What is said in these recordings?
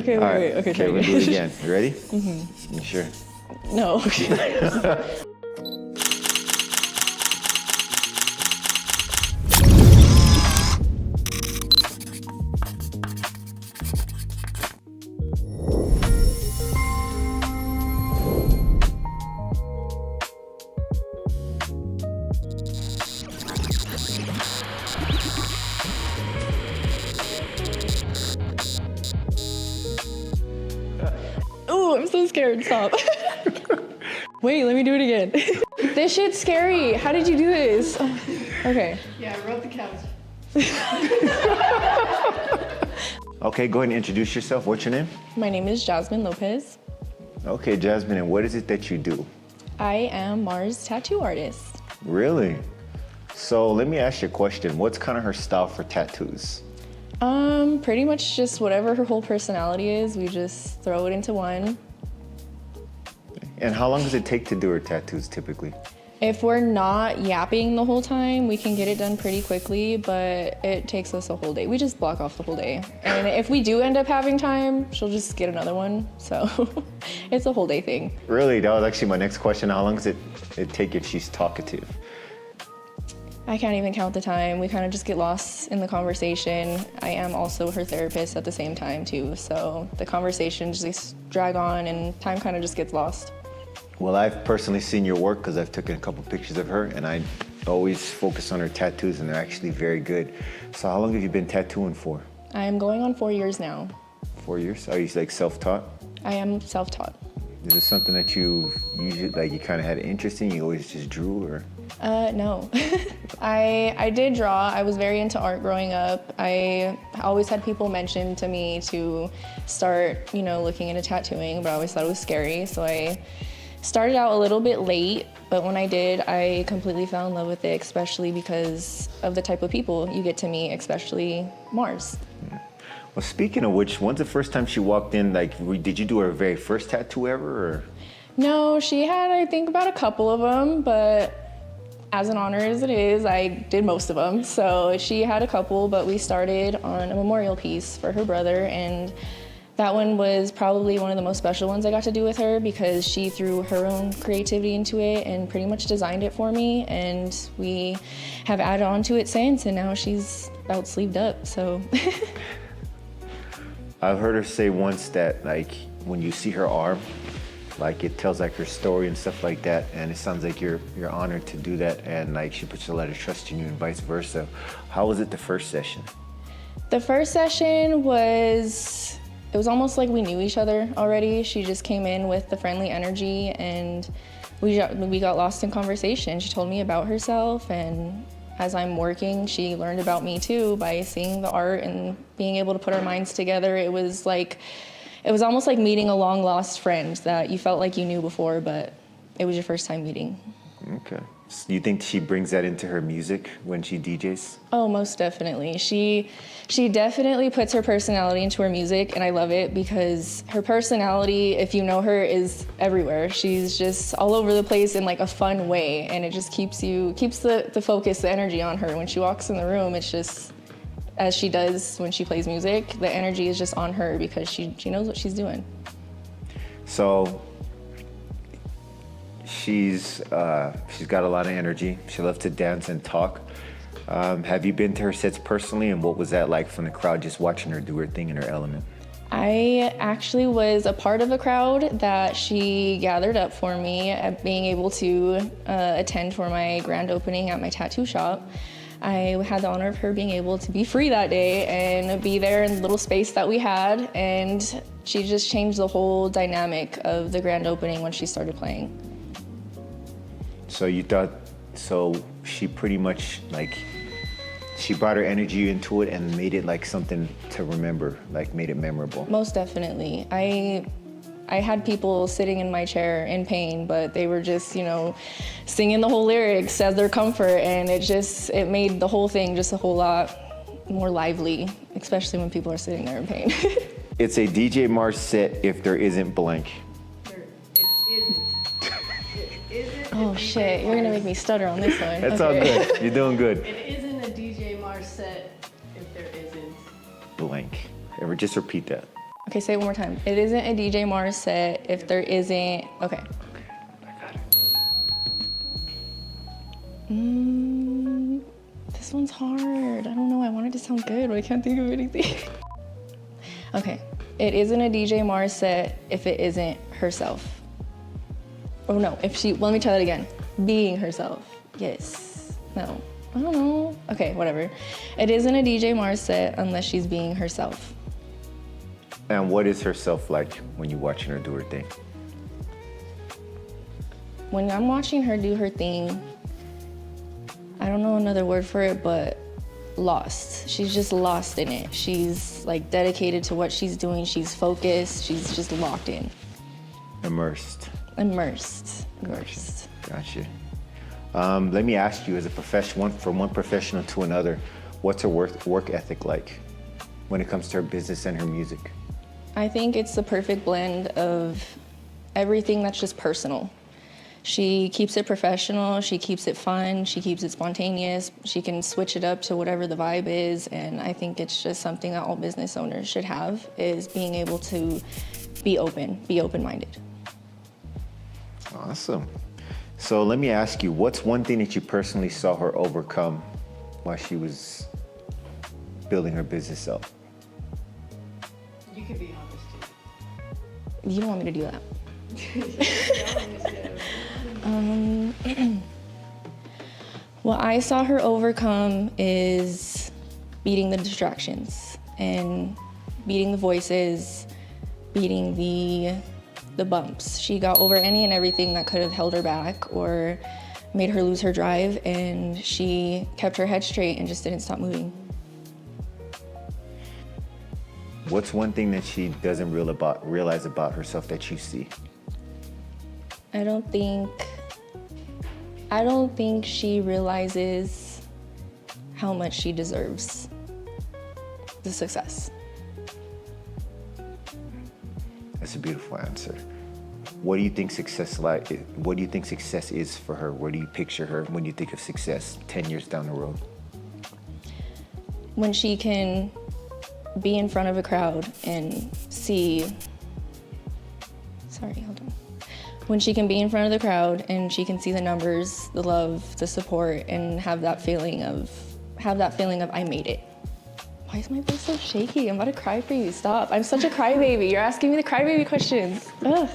Okay, All right. wait. Okay, try we'll do it again. You ready? Mm-hmm. You sure? No. Okay. Ooh, I'm so scared. Stop. Wait, let me do it again. This shit's scary. How did you do this? Okay. Yeah, I wrote the couch. Okay, go ahead and introduce yourself. What's your name? My name is Jazmyn Lopez. Okay, Jazmyn, and what is it that you do? I am Mars' tattoo artist. Really? So let me ask you a question. What's kind of her style for tattoos? Pretty much just whatever her whole personality is, we just throw it into one. And how long does it take to do her tattoos typically? If we're not yapping the whole time, we can get it done pretty quickly, but it takes us a whole day. We just block off the whole day. And if we do end up having time, she'll just get another one. So it's a whole day thing. Really? That was actually my next question. How long does it take if she's talkative? I can't even count the time. We kind of just get lost in the conversation. I am also her therapist at the same time too. So the conversations just drag on and time kind of just gets lost. Well, I've personally seen your work because I've taken a couple pictures of her, and I always focus on her tattoos, and they're actually very good. So how long have you been tattooing for? I'm going on 4 years now. 4 years? Are you like self-taught? I am self-taught. Is this something that you usually, like, you kind of had an interest in? You always just drew, or? No. I did draw. I was very into art growing up. I always had people mention to me to start, looking into tattooing, but I always thought it was scary. So I started out a little bit late, but when I did, I completely fell in love with it, especially because of the type of people you get to meet, especially Mars. Well, speaking of which, when's the first time she walked in? Like, did you do her very first tattoo ever, or? No, she had, I think, about a couple of them, but as an honor as it is, I did most of them. So she had a couple, but we started on a memorial piece for her brother, and that one was probably one of the most special ones I got to do with her because she threw her own creativity into it and pretty much designed it for me, and we have added on to it since, and now she's about sleeved up, so. I've heard her say once that, like, when you see her arm, like, it tells like her story and stuff like that, and it sounds like you're honored to do that, and like she puts a lot of trust in you and vice versa. How was it the first session? The first session was, it was almost like we knew each other already. She just came in with the friendly energy, and we got lost in conversation. She told me about herself, and as I'm working, she learned about me too by seeing the art and being able to put our minds together. It was almost like meeting a long lost friend that you felt like you knew before, but it was your first time meeting. Okay. So you think she brings that into her music when she DJs? Oh, most definitely. She definitely puts her personality into her music, and I love it because her personality, if you know her, is everywhere. She's just all over the place in like a fun way, and it just keeps the focus, the energy on her. When she walks in the room, it's just, as she does when she plays music, the energy is just on her because she knows what she's doing. So she's got a lot of energy. She loves to dance and talk. Have you been to her sets personally, and what was that like from the crowd, just watching her do her thing in her element? I actually was a part of a crowd that she gathered up for me at being able to attend for my grand opening at my tattoo shop. I had the honor of her being able to be free that day and be there in the little space that we had, and she just changed the whole dynamic of the grand opening when she started playing. So she pretty much, like, she brought her energy into it and made it like something to remember, like made it memorable. Most definitely. I had people sitting in my chair in pain, but they were just, singing the whole lyrics as their comfort, and it made the whole thing just a whole lot more lively, especially when people are sitting there in pain. It's a DJ Mars set if there isn't blank. Oh shit, you're gonna make me stutter on this one. That's all good. You're doing good. It isn't a DJ Mars set if there isn't Blank. Ever just repeat that. Okay, say it one more time. It isn't a DJ Mars set if there isn't, okay. I got it. This one's hard. I don't know, I want it to sound good, but I can't think of anything. Okay, it isn't a DJ Mars set if it isn't herself. Oh no, let me try that again. Being herself, yes, no, I don't know. Okay, whatever. It isn't a DJ Mars set unless she's being herself. And what is herself like when you're watching her do her thing? When I'm watching her do her thing, I don't know another word for it, but lost. She's just lost in it. She's like dedicated to what she's doing. She's focused. She's just locked in. Immersed. Gotcha. Let me ask you, as a from one professional to another, what's her work ethic like when it comes to her business and her music? I think it's the perfect blend of everything that's just personal. She keeps it professional, she keeps it fun, she keeps it spontaneous, she can switch it up to whatever the vibe is, and I think it's just something that all business owners should have, is being able to be open-minded. Awesome. So let me ask you, what's one thing that you personally saw her overcome while she was building her business up? You could be honest too. You don't want me to do that. What I saw her overcome is beating the distractions and beating the voices, beating the bumps. She got over any and everything that could have held her back or made her lose her drive, and she kept her head straight and just didn't stop moving. What's one thing that she doesn't realize about herself that you see? I don't think she realizes how much she deserves the success. That's a beautiful answer. What do you think success is for her? Where do you picture her when you think of success 10 years down the road? When she can be in front of a crowd and when she can be in front of the crowd and she can see the numbers, the love, the support, and have that feeling of I made it. Why is my voice so shaky? I'm about to cry for you. Stop. I'm such a crybaby. You're asking me the crybaby questions. Ugh.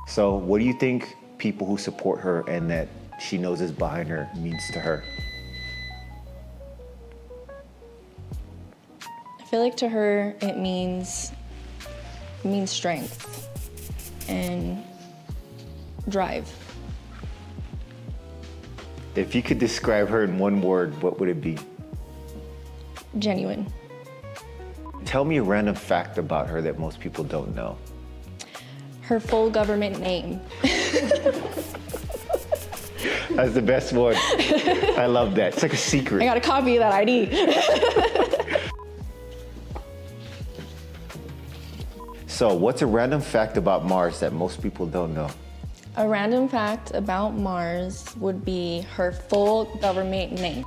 So what do you think people who support her and that she knows is behind her means to her? I feel like to her it means strength and drive. If you could describe her in one word, what would it be? Genuine. Tell me a random fact about her that most people don't know. Her full government name. That's the best one. I love that. It's like a secret. I got a copy of that ID. So what's a random fact about Mars that most people don't know? A random fact about Mars would be her full government name.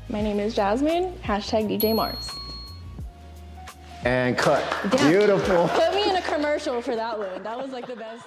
My name is Jazmyn, #DJ Mars. And cut. Damn. Beautiful. Put me in a commercial for that one. That was like the best.